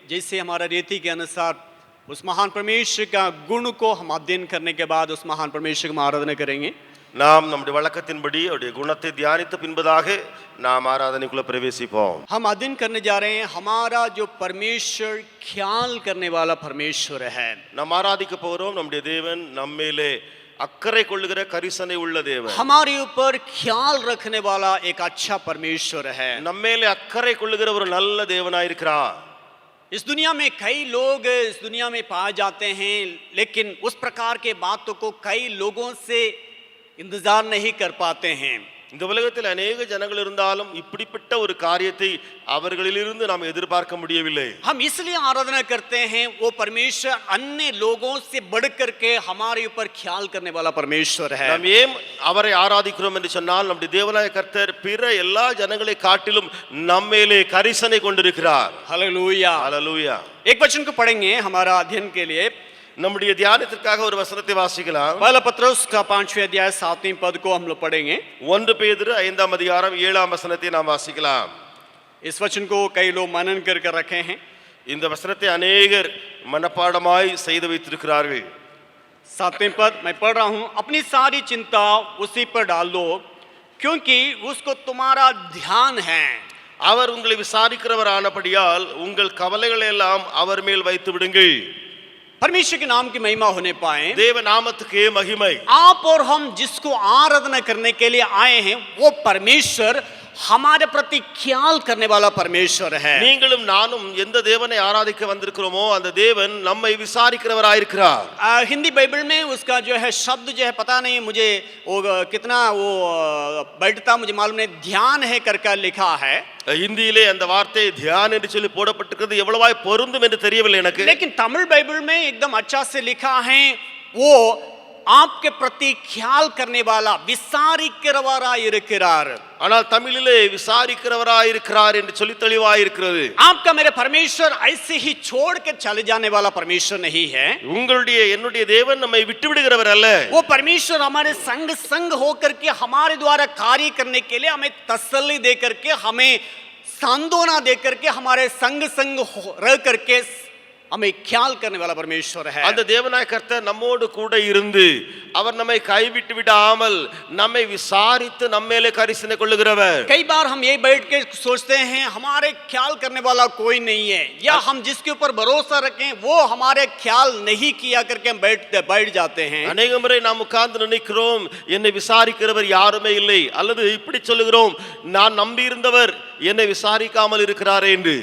जैसे हमारा रीति के अनुसार उस महान परमेश्वर का गुण को हम अध्ययन करने के बाद उस महान परमेश्वर की आराधना करेंगे। நாம் நம்முடைய வழக்கத்தின்படி அவருடைய குணத்தை தியானித்த பின்பதாக நாம் ஆராதனைக்குள்ள பிரவேசிப்போம். हम अध्ययन करने जा रहे हैं हमारा जो परमेश्वर ख्याल करने वाला परमेश्वर है। நாம் ஆராதிக்க போறோம் நம்முடைய தேவன் நம்மேலே அக்கறை கொள்ளுகிற கரிசனை உள்ள தேவன். हमारे ऊपर ख्याल रखने वाला एक अच्छा परमेश्वर है। நம்மேலே அக்கறை கொள்ளுகிற ஒரு நல்ல தேவனாய் இருக்கிறார். इस दुनिया में कई लोग इस दुनिया में पाए जाते हैं, लेकिन उस प्रकार के बातों को कई लोगों से इंतजार नहीं कर पाते हैं। இந்த உலகத்தில் अनेक ஜனங்கள் இருந்தாலும் இப்படிப்பட்ட ஒரு காரியத்தை அவர்களிலிருந்து நாம் எதிர்பார்க்க முடியவில்லை. हम इसलिए आराधना करते हैं वो परमेश्वर अन्य लोगों से बढ़ करके हमारे ऊपर ख्याल करने वाला परमेश्वर है। நாம் ஏன் அவரை ஆராதிக்கிறோம் என்று சொன்னால் நம்முடைய தேவனாய கர்த்தர் பிற எல்லா ஜனங்களை காட்டிலும் நம்மேலே கரிசனை கொண்டிருக்கிறார். हालेलुया ஹல்லேலூயா. एक वचन को पढ़ेंगे हमारा अध्ययन के लिए। நம்முடைய தியானத்திற்காக ஒரு வசனத்தை வாசிக்கலாம். पहला पत्रुस का 5वें अध्याय 7वें पद को हम लोग पढ़ेंगे। 1 பேதுரு 5ஆம் அதிகாரம் 7ஆம் வசனத்தை நாம் வாசிக்கலாம். इस वचन को कई लोग मनन कर रखे हैं। இந்த வசனத்தை अनेகர் மனப்பாடமாய் செய்து வைத்திருக்கிறார்கள். 7वें पद मैं पढ़ रहा हूं। अपनी सारी चिंता उसी पर डाल दो क्योंकि उसको तुम्हारा ध्यान है। அவர் உங்களை விசாரிக்கிறவர் ஆனபடியால் உங்கள் கவலைகளை எல்லாம் அவர் மேல் வைத்து விடுங்கள். परमेश्वर के नाम की महिमा होने पाए। தேவ நாமத்துக்கே மகிமை. आप और हम जिसको आराधना करने के लिए आए हैं वो परमेश्वर हमारे प्रति ख्याल करने वाला परमेश्वर है। நீங்களும் நானும் எந்த தேவனை ஆராதிக்க வந்திருக்கிறோமோ அந்த தேவன் நம்மை விசாரிக்கிறவராய் இருக்கிறார். हिंदी बाइबल में उसका जो है शब्द जो है पता नहीं मुझे वो कितना वो बैठता मुझे मालूम नहीं, ध्यान है करके लिखा है। ஹிந்தியிலே அந்த வார்த்தை தியான் என்று சொல்லி போடப்பட்டிருக்கிறது. எவ்வளவாய் பொருந்தும் என்று தெரியவில்லை எனக்கு. लेकिन तमिल बाइबल में एकदम अच्छा से लिखा है वो आपके प्रति ख्याल करने वाला விசாரிக்கிறவராய் இருக்கிறார். ஆனால் தமிழிலே விசாரிக்கிறவராய் இருக்கிறார் என்று சொல்லி தெளிவாய் இருக்கிறது. आपका मेरे परमेश्वर ऐसे ही छोड़ के चले जाने वाला परमेश्वर नहीं है। உங்களுடைய என்னுடைய தேவன் நம்மை விட்டு விடுகிறவர் அல்ல. वो परमेश्वर हमारे संग होकर के हमारे द्वारा कार्य करने के लिए हमें तसल्ली दे करके हमें सांत्वना दे करके हमारे संग रह करके हमें ख्याल करने वाला परमेश्वर है। அந்த தேவனாய கர்த்தர் நம்மோடு கூட இருந்து அவர் நம்மை கைவிட்டு விடாமல் நம்மை விசாரித்து நம்மேலே கரிசனை கொள்ளுகிறவர். कई बार हम ये बैठ के सोचते हैं हमारे ख्याल करने वाला कोई नहीं है, या हम जिसके ऊपर भरोसा रखें वो हमारे ख्याल नहीं किया करके हम बैठ जाते हैं। अनेक முறை நாம் உட்கார்ந்து நினைக்கிறோம் என்னை விசாரிக்கிறவர் யாருமே இல்லை, அல்லது இப்படி சொல்லுகிறோம் நான் நம்பி இருந்தவர் என்னை விசாரிக்காமல் இருக்கிறாரே என்று.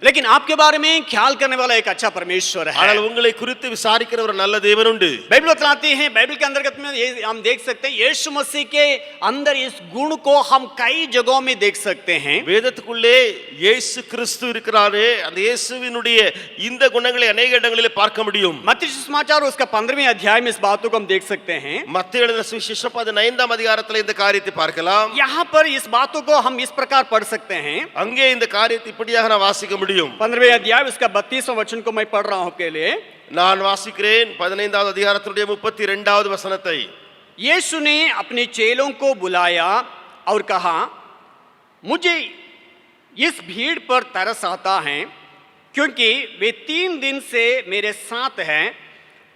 लेकिन आपके बारे में ख्याल करने वाला एक अच्छा परमेश्वर है। ஆனால் உங்களை குறித்து விசாரிக்கிற ஒரு நல்ல தேவன் உண்டு. बाइबल बतलाती है, बाइबल के अंतर्गत में ये हम देख सकते हैं यीशु मसीह के अंदर इस गुण को हम कई जगहों में देख सकते हैं। வேதத்துக்குள்ளே இயேசு கிறிஸ்து இருக்கிறாரே, அந்த இயேசுவினுடைய இந்த குணங்களை अनेक இடங்களிலே பார்க்க முடியும். मत्ती सुसमाचार उसका 15वें अध्याय में इस बातों को हम देख सकते हैं। மத்தேயு எழுதின சுவிசேஷம் 15ஆம் அதிகாரத்தில் இந்த காரியத்தை பார்க்கலாம். यहाँ पर इस बातों को हम इस प्रकार पढ़ सकते हैं। அங்கே இந்த காரியத்தை இப்படியாக நான் வாசிக்க முடியும். 15वें अध्याय उसका 32वां वचन को मैं पढ़ रहा हूं आपके लिए। நான் வாசிக்கிறேன் 15வது அதிகாரத்தினுடைய 32வது வசனத்தை. यीशु ने अपने चेलों को बुलाया और कहा, मुझे इस भीड़ पर तरस आता है क्योंकि वे 3 दिन से मेरे साथ हैं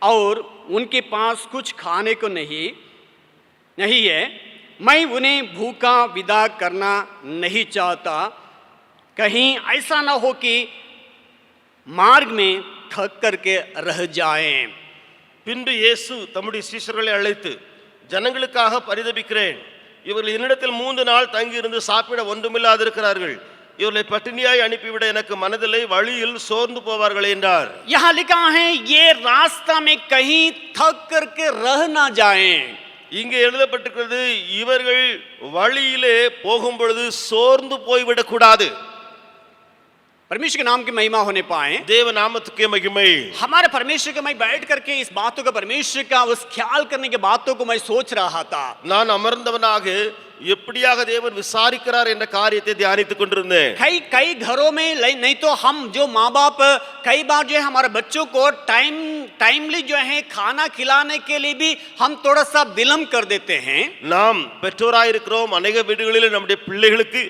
और उनके पास कुछ खाने को नहीं है। मैं उन्हें भूखा विदा करना नहीं चाहता, कहीं ऐसा ना हो कि मार्ग में थक करके रह जाएं। பின்பு இயேசு தம்முடைய சீஷர்களை அழைத்து, ஜனங்களுக்காக பரிதபிக்கிறேன், இவர்கள் என்னிடத்தில் 3 நாள் தங்கி இருந்து சாப்பிட ஒன்றுமில்லாதிருக்கிறார்கள், இவர்களை பட்டினியாய் அனுப்பிவிட எனக்கு மனதில்லை, வழியில் சோர்ந்து போவார்கள் என்றார். यहाँ लिखा है ये रास्ता में कहीं थक करके रह ना जाएं। இங்கே எழுதப்பட்டிருக்கிறது இவர்கள் வழியிலே போகும் பொழுது சோர்ந்து போய்விடக் கூடாது. परमेश्वर के नाम की महिमा होने पाए। தேவ நாமத்துக்கே மகிமை. हमारे परमेश्वर के मैं बैठ करके इस बातों का परमेश्वर का उस ख्याल करने के बातों को मैं सोच रहा था। நான் அமர்ந்தவனாக எப்படியாக தேவன் விசாரிக்கிறார் என்ற காரியத்தை தியானித்துக் கொண்டிருந்தேன். कई कई घरों में नहीं तो हम जो माँ बाप कई बार जो है हमारे बच्चों को टाइमली जो है खाना खिलाने के लिए भी हम थोड़ा सा विलंब कर देते हैं. நாம் பெற்றோராயிருக்கிறோம். அநேக வீடுகளில் நம்முடைய பிள்ளைகளுக்கு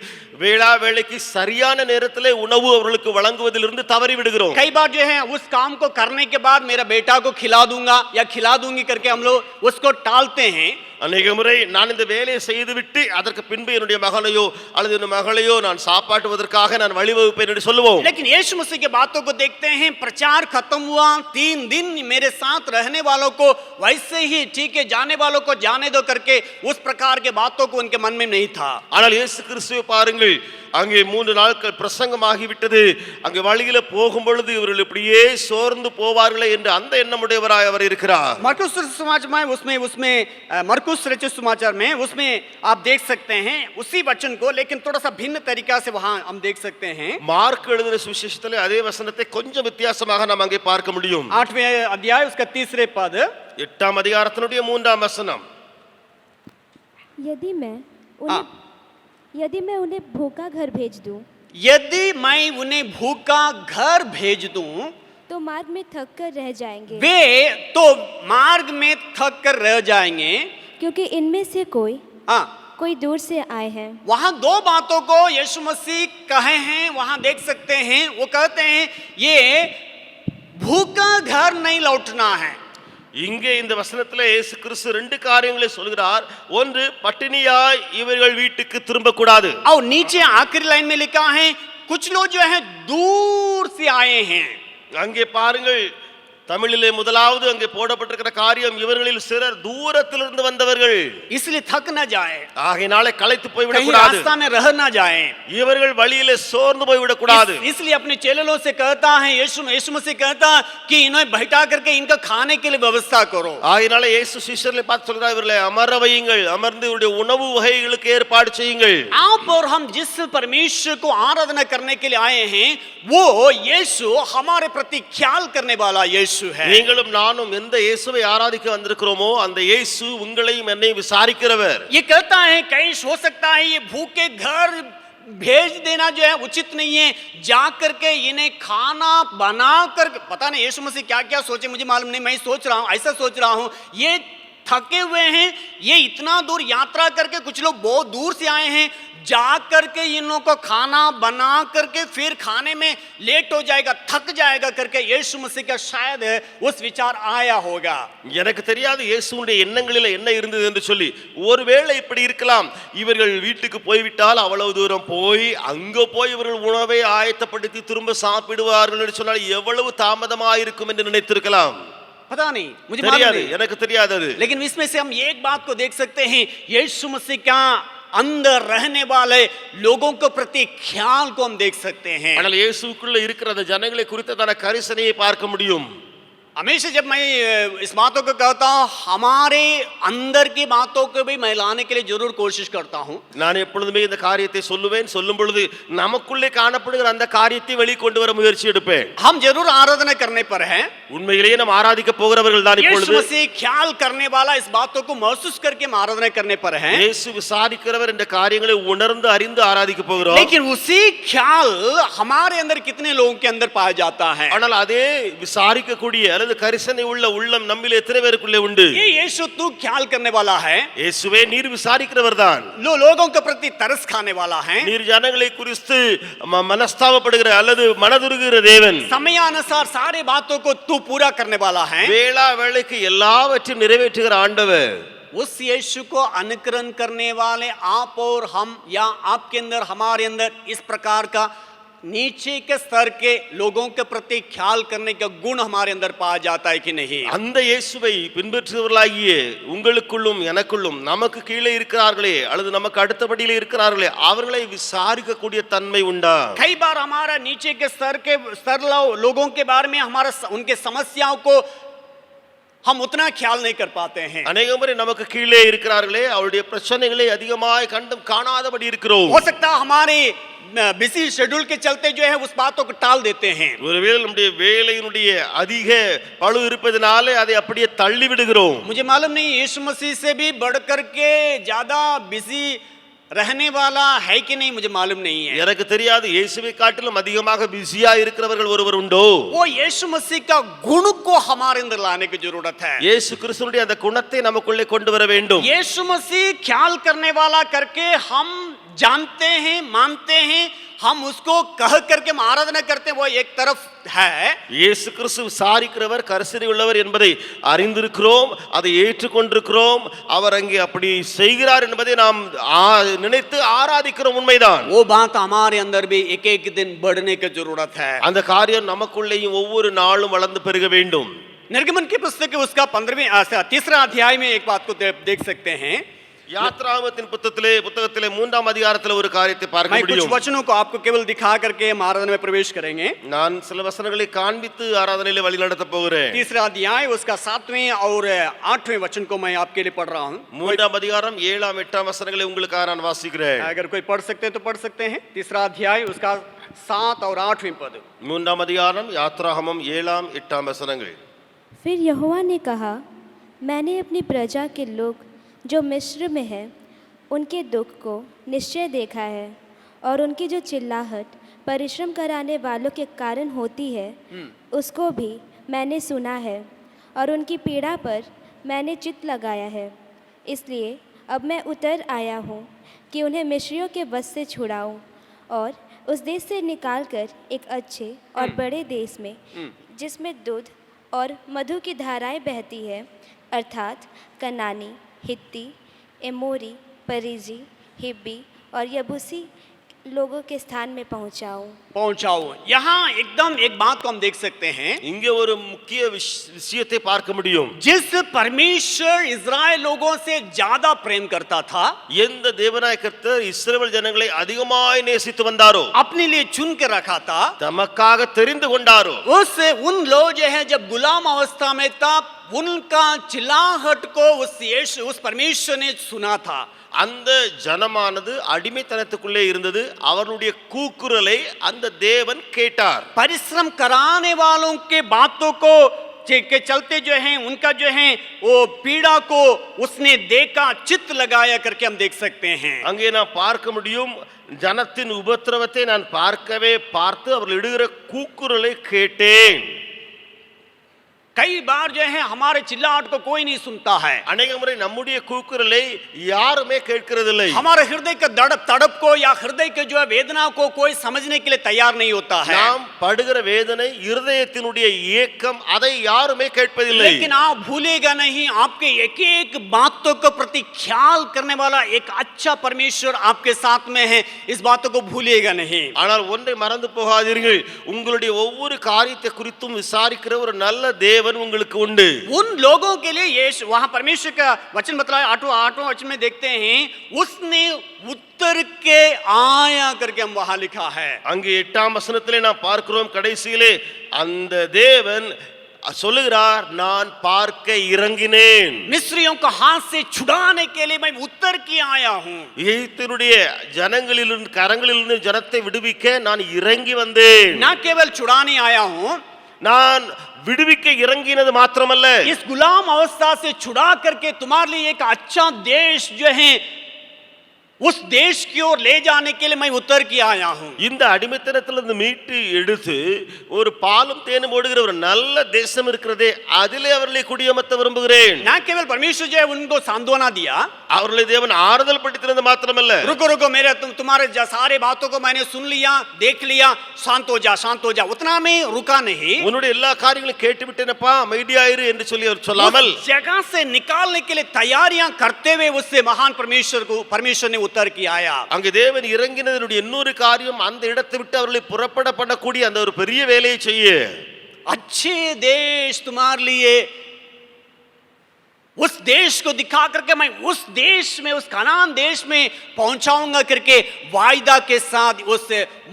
வேளா வேளைக்கு சரியான நேரத்திலே உணவு அவர்களுக்கு வழங்குவதிலிருந்து தவறி விடுகிறோம். कई बार जो है उस काम को करने के बाद मेरा बेटा को खिला दूंगा या खिला दूंगी करके हम लोग उसको टालते हैं. அநேக முறை நான் இந்த வேலையை செய்துவிட்டு அதற்கு பின்பு என்னுடைய மகனையோ அல்லது என் மகளையோ நான் சாப்பாட்டுவதற்காக நான் வழிவகுப்பேன் என்று சொல்லுவோம். लेकिन यीशु मसीह के बातों को देखते हैं, प्रचार खत्म हुआ, 3 दिन मेरे साथ रहने वालों को वैसे ही ठीक है, जाने वालों को जाने दो करके उस प्रकार के बातों को उनके मन में नहीं था. ஆனால் இயேசு கிறிஸ்துவை பாருங்கள், அங்கே 3 நாட்கள் பிரசங்கமாகி விட்டது. அங்கே வழியில போகும் பொழுது இவர்கள் இப்படியே சோர்ந்து போவார்களே என்று அந்த எண்ணமுடையவராய் அவர் இருக்கிறார். मरकुस समाचार में उसमें मरकुस रचित समाचार में उसमें आप देख सकते हैं उसी वचन को, लेकिन थोड़ा सा भिन्न तरीका से वहां हम देख सकते हैं. மார்க் எழுதின சுவிசேஷத்திலே அதே வசனத்தை கொஞ்சம் வித்தியாசமாக நாம் அங்கே பார்க்க முடியும். 8वें अध्याय उसका 3 पद, 8ஆம் அதிகாரத்தினுடைய 3ஆம் வசனம். यदि मैं उन्हें भूखा घर भेज दूं, यदि मैं उन्हें भूखा घर भेज दूं तो मार्ग में थक कर रह जाएंगे, वे तो मार्ग में थक कर रह जाएंगे, क्योंकि इनमें से कोई दूर से आए हैं. वहां 2 बातों को यीशु मसीह कहे हैं, वहां देख सकते हैं. वो कहते हैं ये भूखा घर नहीं लौटना है. இங்கே இந்த வசனத்திலே இயேசு கிறிஸ்து 2 காரியங்களை சொல்கிறார். ஒன்று, பட்டினியாய் இவர்கள் வீட்டுக்கு திரும்ப கூடாது. और नीचे आखिरी लाइन में लिखा है कुछ लोग जो है दूर से आए हैं. அங்கே பாருங்கள், தமிழிலே முதலாவது அங்கே போடப்பட்டிருக்கிற காரியம், இவர்களில் சிலர் தூரத்திலிருந்து வந்தவர்கள், इसलिए थक न जाए, ஆகையினாலே களைத்து போய் விட कहीं கூடாது, रास्ता में रह न जाए. இவர்கள் வழியிலே சோர்ந்து போய் விட கூடாது. इसलिए अपने चेलों से कहता है यीशु मसीह कहता कि इन्हें बैठा करके इनका खाने के लिए व्यवस्था करो. ஆகையினாலே இயேசு சீஷர்களை பார்த்து சொல்கிறார், இவர்களை அமர வையுங்கள், அமர்ந்து இவருடைய உணவு வகைகளுக்கு ஏற்பாடு செய்யுங்கள். आप और हम जिस परमेश्वर को आराधना करने के लिए आए हैं वो यीशु हमारे प्रति ख्याल करने वाला यीशु है. நீங்களும் நானும் எந்த இயேசுவை ஆராதிக்க வந்திருக்கிறோமோ அந்த இயேசு உங்களையும் என்னையும் விசாரிக்கிறவர். ये कहता है कहीं हो सकता है ये भूखे घर भेज देना जो है उचित नहीं है, जा करके इन्हें खाना बना कर, पता नहीं यीशु मसीह क्या क्या सोचे मुझे मालूम नहीं, मैं सोच रहा हूं, ऐसा सोच रहा हूं ये थके हुए हैं, ये इतना दूर यात्रा करके, कुछ लोग बहुत दूर से आए हैं, जा करके इन लोगों को खाना बना करके फिर खाने में लेट हो जाएगा, थक जाएगा करके यीशु मसीह का शायद उस विचार आया होगा. எனக்கு தெரியாது இயேசுவுடைய எண்ணங்களில் என்ன இருந்தது என்று சொல்லி. ஒருவேளை இப்படி இருக்கலாம், இவர்கள் வீட்டுக்கு போய்விட்டால் அவ்வளவு தூரம் போய் அங்க போய் இவர்கள் உணவை ஆயத்தப்படுத்தி திரும்ப சாப்பிடுவார்கள் என்று சொன்னால் எவ்வளவு தாமதமாக இருக்கும் என்று நினைத்திருக்கலாம். पता नहीं, मुझे தெரியாது, எனக்கு தெரியாது. लेकिन इसमें से हम एक बात को देख सकते हैं, यीशु मसीह का अंदर रहने वाले लोगों को प्रति ख्याल को हम देख सकते हैं. ஆனால் இயேசுக்குள்ள இருக்கிற அந்த ஜனங்களை குறித்ததான கரிசனையை பார்க்க முடியும். हमेशा जब मैं इस बातों को कहता हूँ हमारे अंदर की बातों को भी मैं लाने के लिए जरूर कोशिश करता हूँ. நான் எப்பொழுதுமே இந்த காரியத்தை சொல்லுவேன், சொல்லும் பொழுது நமக்குள்ளே காணப்படுகிற அந்த காரியத்தை வெளிக்கொண்டு வர முயற்சி எடுப்பேன். हम जरूर आराधना करने पर हैं, உண்மையிலேயே நாம் ஆராதிக்க போகிறவர்கள் தான். இப்பொழுது यीशु मसीह ख्याल करने वाला इस बातों को महसूस करके हम आराधना करने पर हैं. இயேசு விசாரிக்கிறவர் என்ற காரியங்களை உணர்ந்து அறிந்து ஆராதிக்க போகிறோம். लेकिन उसी ख्याल हमारे अंदर कितने लोगों के अंदर पाया जाता है. ஆனால் அதே விசாரிக்கக்கூடிய அல்லது கரிசனை உள்ள உள்ளம் நம்மில் எத்தனை பேருக்குள்ளே உண்டு? ये यीशु तू ख्याल करने वाला है, இயேசுவே நீர் விசாரிக்கிறவர் தான். लोगों के प्रति तरस खाने वाला है, நீர் ஜனங்களை குறித்து மனஸ்தாபப்படுகிற அல்லது மனதுருகிற தேவன். समयानुसार सारे बातों को तू पूरा करने वाला है. வேளா வேளைக்கு எல்லாவற்றையும் நிறைவேற்றுகிற ஆண்டவர். उस यीशु को अनुकरण करने वाले आप और हम या आपके अंदर हमारे अंदर इस प्रकार का नीचे के स्तर के लोगों के प्रति ख्याल करने का गुण हमारे अंदर पाया जाता है कि नहीं. அந்த இயேசுவை பின்பற்றுபவர்களாகிய உங்களுக்குள்ளும் எனக்குள்ளும் நமக்கு கீழே இருக்கிறார்களே அல்லது நமக்கு அடுத்தபடியிலே இருக்கிறார்களே அவர்களை விசாரிக்க கூடிய தன்மை உண்டா? कई बार हमारा नीचे के स्तर लोगों के बारे में हमारा उनके समस्याओं को हम उतना ख्याल नहीं कर पाते हैं. अनेक मुறை நமக்கு கீழே இருக்கிறார்களே அவருடைய பிரச்சனைகளை அதிகமாய் கண்டும் காணாதபடி இருக்கிறோம். हो सकता है हमारे बिजी शेड्यूल के चलते जो है उस बातों को टाल देते हैं. ஒருவேளை நம்முடைய வேலையினுடைய அதிக பளு இருப்பதனாலே அதை அப்படியே தள்ளி விடுகிறோம். मुझे मालूम नहीं यीशु मसीह से भी बढ़कर के ज्यादा बिजी रहने वाला है कि नहीं मुझे मालूम नहीं है। எனக்கு தெரியாது இயேசுவை காட்டிலும் அதிகமாக பிஸியா இருக்கிறவர்கள் ஒருவர் உண்டோ? वो यीशु मसीह का गुण को हमारे अंदर लाने की जरूरत है। இயேசு கிறிஸ்துவினுடைய அந்த குணத்தை நமக்குள்ளே கொண்டு வர வேண்டும். यीशु मसीह ख्याल करने वाला करके हम जानते हैं, मानते हैं, हम उसको कह करके हम आराधना करते हैं, वो एक तरफ है। இயேசு கிறிஸ்து விசாரிக்கிறவர், கரிசனை உள்ளவர் என்பதை அறிந்திருக்கிறோம், அதை ஏற்றுக்கொண்டிருக்கிறோம். அவர் அங்கே அப்படி செய்கிறார் என்பதை நாம் நினைத்து ஆராதிக்கிறோம், உண்மைதான். वो बात हमारे अंदर भी एक एक दिन बढ़ने की जरूरत है। அந்த காரியம் நமக்குள்ளேயும் ஒவ்வொரு நாளும் வளர்ந்து பெருக வேண்டும். निर्गमन की पुस्तक उसका 3रा अध्याय में एक बात को देख सकते हैं। யாத்ராகமத்தின் புத்தகத்திலே 3ஆம் அதிகாரத்தில் ஒரு காரியத்தை பார்க்க मैं कुछ முடியும். वचनों को आपको केवल दिखा करके हम आराधना में प्रवेश करेंगे। நான் சில வசனங்களை காண்பித்து ஆராதனையிலே வழி நடத்த போகிறேன். 3रा अध्याय उसका 7वें और 8वें वचन को मैं आपके लिए पढ़ रहा हूँ। 3ஆம் அதிகாரம் 7ஆம் 8ஆம் वசனங்களை உங்களுக்காக நான் வாசிக்கிறேன். अगर कोई पढ़ सकते हैं तो पढ़ सकते हैं। 3रा अध्याय उसका 7 और 8वें पद। 3ஆம் அதிகாரம் யாத்ராகமம் 7ஆம் 8ஆம் वसनங்கள். फिर यहोवा ने कहा, मैंने अपनी प्रजा के लोग जो मिस्र में है उनके दुख को निश्चय देखा है, और उनकी जो चिल्लाहट परिश्रम कराने वालों के कारण होती है उसको भी मैंने सुना है, और उनकी पीड़ा पर मैंने चित्त लगाया है। इसलिए अब मैं उतर आया हूँ कि उन्हें मिस्रियों के वश से छुड़ाऊँ और उस देश से निकालकर एक अच्छे और बड़े देश में, जिसमें दूध और मधु की धाराएं बहती है, अर्थात कनानी, हित्ती, एमोरी, परिजी, हिब्बी और यबूसी लोगों के स्थान में पहुंचाऊं। यहाँ एकदम एक बात को हम देख सकते हैं। இங்கே ஒரு முக்கிய விஷயத்தை பார்க்க முடியும். जिस परमेश्वर इजराइल लोगों से ज्यादा प्रेम करता था, எந்த தேவனாய் கர்த்தர் இஸ்ரவேல் ஜனங்களை அதிகமாய் நேசித்து வந்தாரோ, अपने लिए चुन के रखा था, தமக்காக தெரிந்து கொண்டாரோ, उन लोग जो है जब गुलाम अवस्था में था, उनका चिल्लाहट को उस परमेश्वर ने सुना था। அந்த ஜனமானது அடிமைத்தனத்துக்குள்ளே இருந்தது, அவருடைய கூக்குரலை அந்த தேவன் கேட்டார். परिश्रम कराने वालों के बातों को के चलते जो है उनका जो है वो पीड़ा को उसने देखा, चित्त लगाया करके हम देख सकते हैं। அங்கே நான் பார்க்க முடியும், ஜனத்தின் உபத்திரவத்தை நான் பார்த்து அவர்கள் இடுகிற கூக்குரலை கேட்டேன். कई बार जो है हमारे चिल्लाहट को कोई नहीं सुनता है। अनेक मुறை நம்முடைய கூக்குரலை யாருமே கேட்கிறதில்லை. हमारे हृदय के तड़प को या हृदय के जो है वेदना को कोई समझने के लिए तैयार नहीं होता है। நாம் படுகிற வேதனை, இருதயத்தினுடைய ஏக்கம், அதை யாருமே கேட்பதில்லை. लेकिन आप भूलेगा नहीं, आपके एक एक बातों को प्रति ख्याल करने वाला एक अच्छा परमेश्वर आपके साथ में है, इस बातों को भूलेगा नहीं। ஆனால் ஒன்றை மறந்து போகாதீர்கள், உங்களுடைய ஒவ்வொரு காரியத்தை குறித்தும் விசாரிக்கிற ஒரு நல்ல தேவன் உங்களுக்கு உண்டு. उन लोगों के लिए यीशु, वहां परमेश्वर का वचन बताया 8वां वचन में देखते हैं, उसने उत्तर के आया करके हम वहां लिखा है। அங்கே 8ஆம் வசனத்திலே நாம் பார்க்கிறோம், கடைசியிலே அந்த தேவன் சொல்லுகிறார், நான் பார்க்க இறங்கினேன். मिस्रियों को हाथ से छुड़ाने के लिए मैं उत्तर की आया हूं। எகிப்தினுடைய ஜனங்களிலிருந்து கரங்களிலிருந்து ஜனத்தை விடுவிக்க நான் இறங்கி வந்தேன். ना केवल छुड़ाने आया हूं, நான் விடுவிக்க இறங்கினது மாத்திரமல்ல, इस गुलाम अवस्था से छुड़ा करके तुम्हारे लिए एक अच्छा देश जो है उस देश की ओर ले जाने के लिए मैं उतर के आया हूं। இந்த அடிமைத்தனத்திலிருந்து மீட்டு எடுத்து ஒரு பாலும் தேனும் ஓடுகிற ஒரு நல்ல தேசம் இருக்கிறதே, அதிலே அவர்களை குடியமர்த்த விரும்புகிறேன். ना केवल परमेश्वर जो है उनको सांत्वना दिया, அவர்களை தேவன் ஆறுதல் படுத்தினது மாத்திரமல்ல, रुको मेरे तुम्हारे सारे बातों को मैंने सुन लिया, देख लिया, शांत हो जा, उतना में रुका नहीं। உன்னுடைய எல்லா காரியங்களையும் கேட்டு விட்டேனப்பா, அமைதியாயிரு என்று சொல்லி அவர் சொல்லாமல், जगह से निकालने के लिए तैयारियां करते हुए उससे महान परमेश्वर ने उतर के आया। அங்கே தேவன் இறங்கினதனுடைய இன்னொரு காரியம், அந்த இடத்தை விட்டு அவர்களை புறப்பட பண்ணக்கூடிய அந்த ஒரு பெரிய வேலையை செய்ய, अच्छे देश तुम्हारे लिए, उस देश को दिखा करके मैं उस देश में, उस कनान देश में पहुंचाऊंगा करके वायदा के साथ उस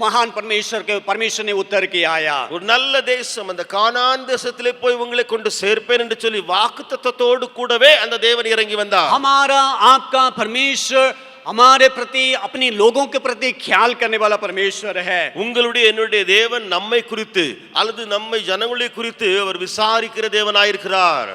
महान परमेश्वर ने उतर के आया। ஒரு நல்ல தேசம், அந்த கானான் தேசத்திலே போய் உங்களை கொண்டு சேர்ப்பேன் என்று சொல்லி வாக்குத்தத்தத்தோடு கூடவே அந்த தேவன் இறங்கி வந்தார். हमारा आपका परमेश्वर हमारे प्रति, अपने लोगों के प्रति ख्याल करने वाला परमेश्वर है। உங்களுடைய என்னுடைய தேவன் நம்மை குறித்து அல்லது நம்மை ஜனங்களை குறித்து அவர் விசாரிக்கிற தேவனாயிருக்கிறார்.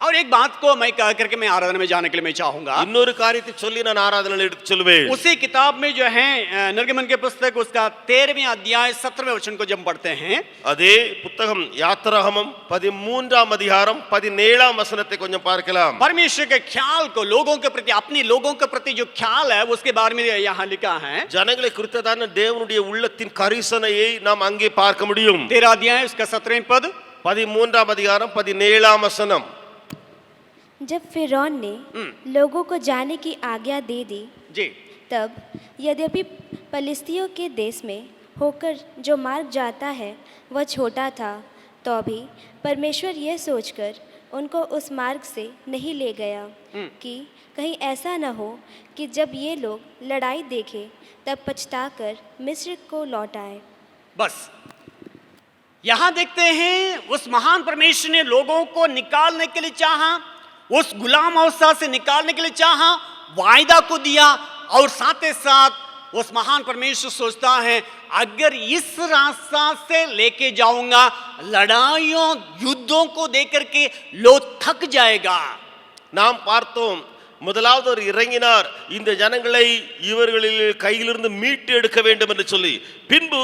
और एक बात को मैं कह करके मैं आराधना में जाने के लिए मैं चाहूंगा। இன்னொரு காரியத்தை சொல்லி நான் ஆராதனையில் எடுத்து சொல்லுவேன். उसी किताब में जो है निर्गमन के पुस्तक उसका 13वें अध्याय 17वें वचन को जब पढ़ते हैं, அதே புத்தகம் யாத்திராகமம் 13ஆம் அதிகாரம் 17ஆம் வசனத்தை கொஞ்சம் பார்க்கலாம். परमेश्वर के ख्याल को लोगों के प्रति, अपने लोगों के प्रति जो ख्याल है उसके बारे में यहाँ लिखा है। ஜனங்களை குறித்ததான தேவனுடைய உள்ளத்தின் கரிசனையை நாம் அங்கே பார்க்க முடியும். 13 अध्याय उसका 17वें पद, 13ஆம் அதிகாரம் 17ஆம் வசனம். जब फिरौन ने लोगों को जाने की आज्ञा दे दी, जी, तब यद्यपि पलिस्तियों के देश में होकर जो मार्ग जाता है वह छोटा था, तो भी परमेश्वर यह सोचकर उनको उस मार्ग से नहीं ले गया कि कहीं ऐसा न हो कि जब ये लोग लड़ाई देखें तब पछताकर मिस्र को लौट आए। बस यहां देखते हैं उस महान परमेश्वर ने लोगों को निकालने के लिए चाहा, उस गुलाम अवस्था से निकालने के लिए चाहा, वायदा को दिया, और साथ ही साथ उस महान परमेश्वर सोचता है अगर इस रास्ता से लेके जाऊंगा लड़ाइयों युद्धों को देकर के लोग थक जाएगा। நாம் பார்த்தோம், முதலாவது அவர் இறங்கினார் இந்த ஜனங்களை இவர்களில் கையிலிருந்து மீட்டு எடுக்க வேண்டும் என்று சொல்லி, பின்பு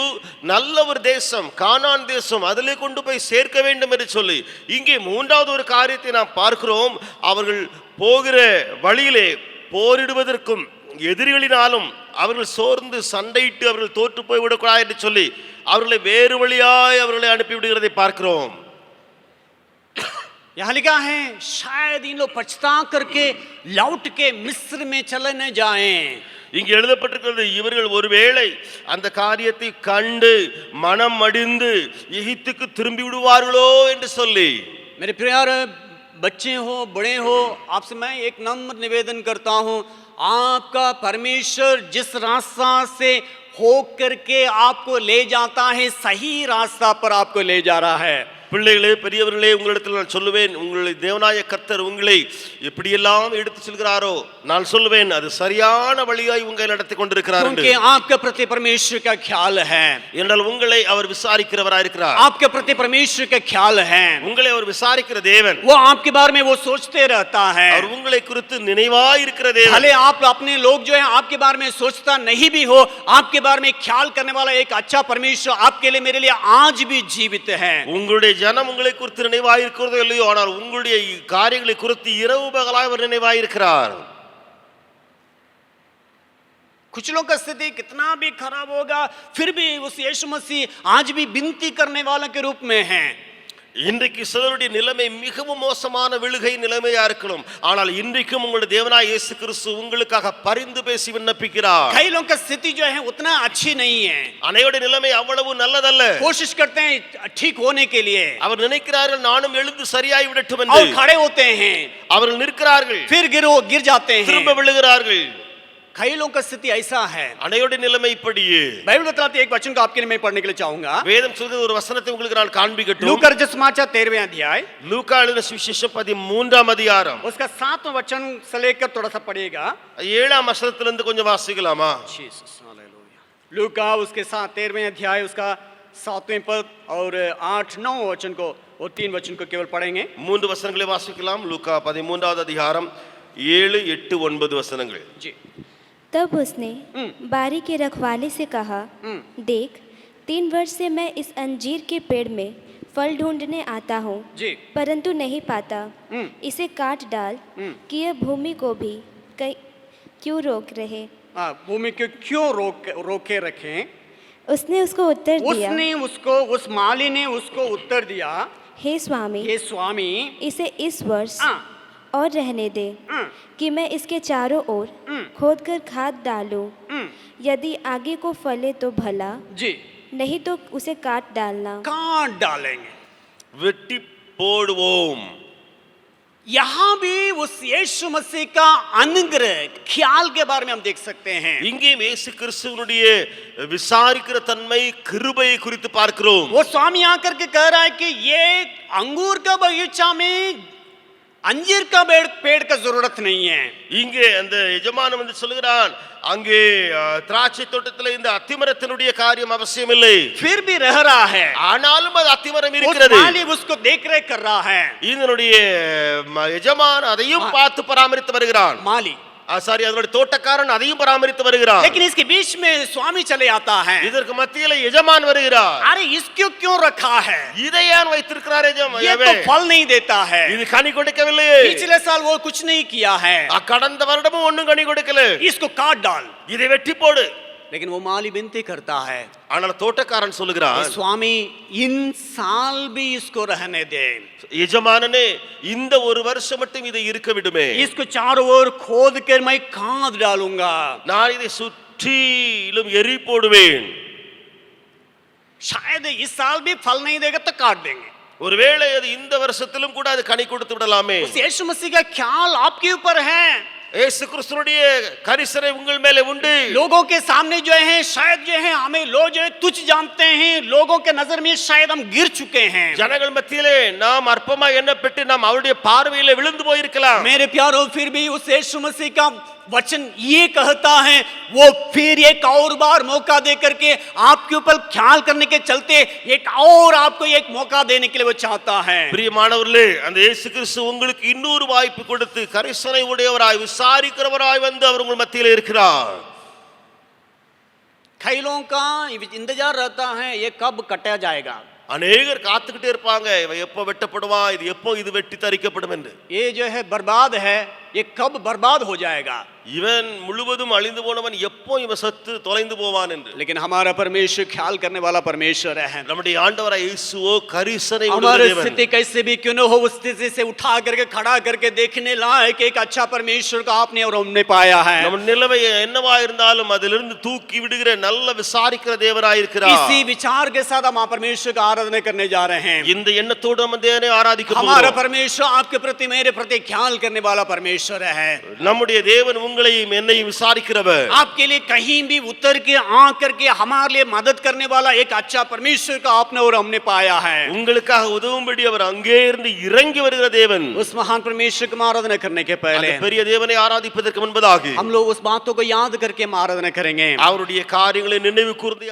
நல்ல ஒரு தேசம் கானான் தேசம் அதிலே கொண்டு போய் சேர்க்க வேண்டும் என்று சொல்லி, இங்கே மூன்றாவது ஒரு காரியத்தை நாம் பார்க்கிறோம். அவர்கள் போகிற வழியிலே போரிடுவதற்கும் எதிரிகளினாலும் அவர்கள் சோர்ந்து சண்டையிட்டு அவர்கள் தோற்று போய் விடக்கூடாது என்று சொல்லி அவர்களை வேறு வழியாய் அவர்களை அனுப்பிவிடுகிறதை பார்க்கிறோம். यहाँ लिखा है शायद इन लोग पछता करके लौट के मिस्र में चले न जाएं। இங்கே எழுதப்பட்டிருக்கிறது, இவர்கள் ஒருவேளை அந்த காரியத்தை கண்டு மனம் மடிந்து எகிப்துக்கு திரும்பி விடுவார்களோ என்று சொல்லி. मेरे प्यारे बच्चे हो बड़े हो, आपसे मैं एक नम्र निवेदन करता हूँ, आपका परमेश्वर जिस रास्ता से हो करके आपको ले जाता है सही रास्ता पर आपको ले जा रहा है। பிள்ளைகளே, பெரியவர்களே, உங்களிடத்தில் நான் சொல்லுவேன், உங்களை தேவனாய கர்த்தர் உங்களை எப்படியெல்லாம் எடுத்து செல்கிறாரோ நான் சொல்லுவேன் அது சரியான வழியாய் உங்களை நடத்தி கொண்டிருக்கிறார் என்று. क्योंकि आपके प्रति परमेश्वर का ख्याल है, என்றால் உங்களை அவர் விசாரிக்கிறவராய் இருக்கிறார். आपके प्रति परमेश्वर का ख्याल है, உங்களை அவர் விசாரிக்கிற தேவன். वो आपके बारे में वो सोचते रहता है। அவர் உங்களை குறித்து நினைவாய் இருக்கிற தேவன். भले आप अपने लोग जो है आपके बारे में सोचता नहीं भी हो, आपके बारे में ख्याल करने वाला एक अच्छा परमेश्वर आपके लिए मेरे लिए आज भी जीवित है। உங்களுடைய ஜனம் உங்களை குறித்து நினைவாய் இருக்கிறதோ இல்லையோ, ஆனால் உங்களுடைய காரியங்களை குறித்து இரவு பகலாய் அவர் நினைவாய் இருக்கிறார். कुछ लोगों का स्थिति कितना भी खराब होगा फिर भी उस यीशु मसीह आज भी विनती करने वाले के रूप में है। இன்றைக்கு சிலருடைய நிலைமை மிகவும் மோசமான விழுகை நிலைமையா இருக்கலாம், ஆனால் இன்றைக்கும் உங்களுடைய தேவனாய் இயேசு கிறிஸ்து உங்களுக்காக பரிந்து பேசி விண்ணப்பிக்கிறார். कई लोगों का स्थिति जो है उतना अच्छी नहीं है, அனைவருடைய நிலைமை अவ்வளவு நல்லதல்ல. कोशिश करते हैं ठीक होने के लिए, அவர் நினைக்கிறார்கள் நானும் எழுந்து சரியாய் விடட்டும் और என்று. खड़े होते हैं, அவர்கள் நிற்கிறார்கள், फिर गिर जाते हैं। திரும்ப விழுகிறார்கள். कई लोगों का स्थिति ऐसा है। அனைவருடைய நிலைமை இப்படியே. बाइबल बताती है, एक वचन को आपके लिए मैं पढ़ने के लिए चाहूंगा। வேதம் சொல்கிற ஒரு வசனத்தை உங்களுக்கு நான் காண்பிக்கட்டும். लूका रचित समाचार 13वें अध्याय லூக்கா எழுதின சுவிசேஷம் 13ஆம் அதிகாரம் उसका 7वां वचन से लेकर थोड़ा सा पढ़िएगा। 7ஆம் வசனத்திலிருந்து கொஞ்சம் வாசிக்கலாமா? लूका उसके 13वें अध्याय उसका 7वें पद और 8-9 वचन को, वो 3 वचन को केवल पढ़ेंगे। 3 வசனங்களை வாசிக்கலாம். லூக்கா 13வது அதிகாரம் 7, 8, 9 வசனங்கள். जी। तब उसने बारी के रखवाले से कहा, देख 3 वर्ष से मैं इस अंजीर के पेड़ में फल ढूंढने आता हूँ, जी। परंतु नहीं पाता। इसे काट डाल कि यह भूमि को भी क्यों रोक रहे। भूमि को क्यों रोके रखें? उसने उसको उत्तर दिया, उस माली ने उसको उत्तर दिया, हे स्वामी, इसे इस वर्ष और रहने दे कि मैं इसके चारों ओर खोदकर खाद डालूं। यदि आगे को फले तो भला, जी, नहीं तो उसे काट डालना। काट डालेंगे, வெட்டி போடுவோம். यहाँ भी उस यीशु मसीह का अनुग्रह ख्याल के बारे में हम देख सकते हैं। இங்கே இயேசு கிறிஸ்துவினுடைய விசாரிக்கிற தன்மை கிருபையை குறித்து பார்க்கிறோம். वो स्वामी आकर के कह रहा है कि ये अंगूर का बगीचा में अंजीर का पेड़ का जरूरत नहीं है। இங்கே அந்த எஜமானன் வந்து சொல்கிறான், அங்கே திராட்சை தோட்டத்தில் இந்த அத்திமரத்தினுடைய காரியம் அவசியம் இல்லை, फिर भी रह रहा है। ஆனாலும் அது அத்திமரம் उस இருக்கிறது. माली उसको देख रेख कर रहा है। இதனுடைய எஜமான் அதையும் பார்த்து பராமரித்து வருகிறான். माली சாரி, அதனுடைய தோட்டக்காரன் அதையும் பராமரித்து வருகிறான். लेकिन इसके बीच में स्वामी चले आता है। இதற்கு மத்தியில எஜமான் வருகிறார். अरे इसको क्यों रखा है? இதை ஏன் வைத்திருக்கிறார் ये तो फल नहीं देता है। இது கனி கொடுக்கவில்லையே. पिछले साल वो कुछ नहीं किया है। கடந்த வருடமும் ஒண்ணும் கனி கொடுக்கல. इसको काट डाल। இதை வெட்டி போடு. लेकिन वो माली विनती करता है, ஆனால் தோட்டக்காரன் சொல்லுகிறான், स्वामी इन साल भी इसको रहने दे। எஜமானனே இந்த ஒரு வருஷம் மட்டும் இதை இருக்க விடுமே. इसको चारों ओर खोद कर मैं खाद डालूंगा। நான் இதை சுற்றிலும் எரி போடுவேன். शायद इस साल भी फल नहीं देगा तो काट देंगे। ஒருவேளை அது இந்த வருஷத்திலும் கூட அது கனி கொடுத்து விடலாமே. उस यीशु मसीह का ख्याल आपके ऊपर है। இயேசு கிறிஸ்துவுடைய கரிசனை உங்கள் மேலே உண்டு. लोगों के सामने जो है शायद जो है हमें लोग जो है तुच्छ जानते हैं, लोगों के नजर में शायद हम गिर चुके हैं। ஜனங்கள் மத்தியிலே நாம் அற்பமா எண்ணப்பட்டு நாம் அவருடைய பார்வையிலே விழுந்து போயிருக்கலாம். मेरे प्यारों, फिर भी उस यीशु मसीह का वचन ये कहता है, वो फिर एक और बार मौका दे करके आपके ऊपर ख्याल करने के चलते एक और आपको एक मौका देने के लिए वो चाहता है। பிரியமானவர்களே, அந்த இயேசு கிறிஸ்து உங்களுக்கு இன்னொரு வாய்ப்பு கொடுத்து கரிசனை உடையவராய் விசாரிக்கிறவராய் வந்து அவர் உங்கள் மத்தியிலே இருக்கிறார். कई लोगों का इंतजार रहता है ये कब कटा जाएगा। அநேகர் காத்துக்கிட்டே இருப்பாங்க, இவன் எப்போ வெட்டப்படுவான், இது எப்போ இது வெட்டி தரிக்கப்படும் என்று. ये जो है बर्बाद है, ये कब बर्बाद हो जाएगा। இவன் முழுவதும் அழிந்து போனவன் எப்போ இவன் சத்து தொலைந்து போவான் என்று. लेकिन हमारा परमेश्वर ख्याल करने वाला परमेश्वर है। நம்முடைய ஆண்டவராய் இயேசுவோ கரிசனை உள்ள हमारी தேவன். स्थिति कैसे भी क्यों न हो, उस स्थिति से उठा करके खड़ा करके देखने लायक एक अच्छा परमेश्वर को आपने और हमने पाया है। நம்ம நிலைமை என்னவா இருந்தாலும் அதிலிருந்து தூக்கி விடுகிற நல்ல விசாரிக்கிற தேவனாய் இருக்கிறார். इसी विचार के साथ हम परमेश्वर का आराधना करने जा रहे हैं। இந்த எண்ணத்தோடு நம்ம தேவனை ஆராதிக்க हमारा போகிறோம். परमेश्वर आपके प्रति मेरे प्रति ख्याल करने वाला परमेश्वर है। நம்முடைய தேவன் உங்களையும் என்னையும் விசாரிக்கிறவர். आपके लिए कहीं भी उतर के आ करके हमारे लिए मदद करने वाला एक अच्छा परमेश्वर का आपने और हमने पाया है। உங்களுக்காக உதவும்படி அவர் அங்கே இருந்து இறங்கி வருகிற தேவன். उस महान परमेश्वर को आराधना करने के पहले அந்த பெரிய தேவனை ஆராதிப்பதற்கு முன்பதாக हम लोग उस बातों को याद करके हम आराधना करेंगे। அவருடைய காரியங்களை நினைவு கூர்ந்து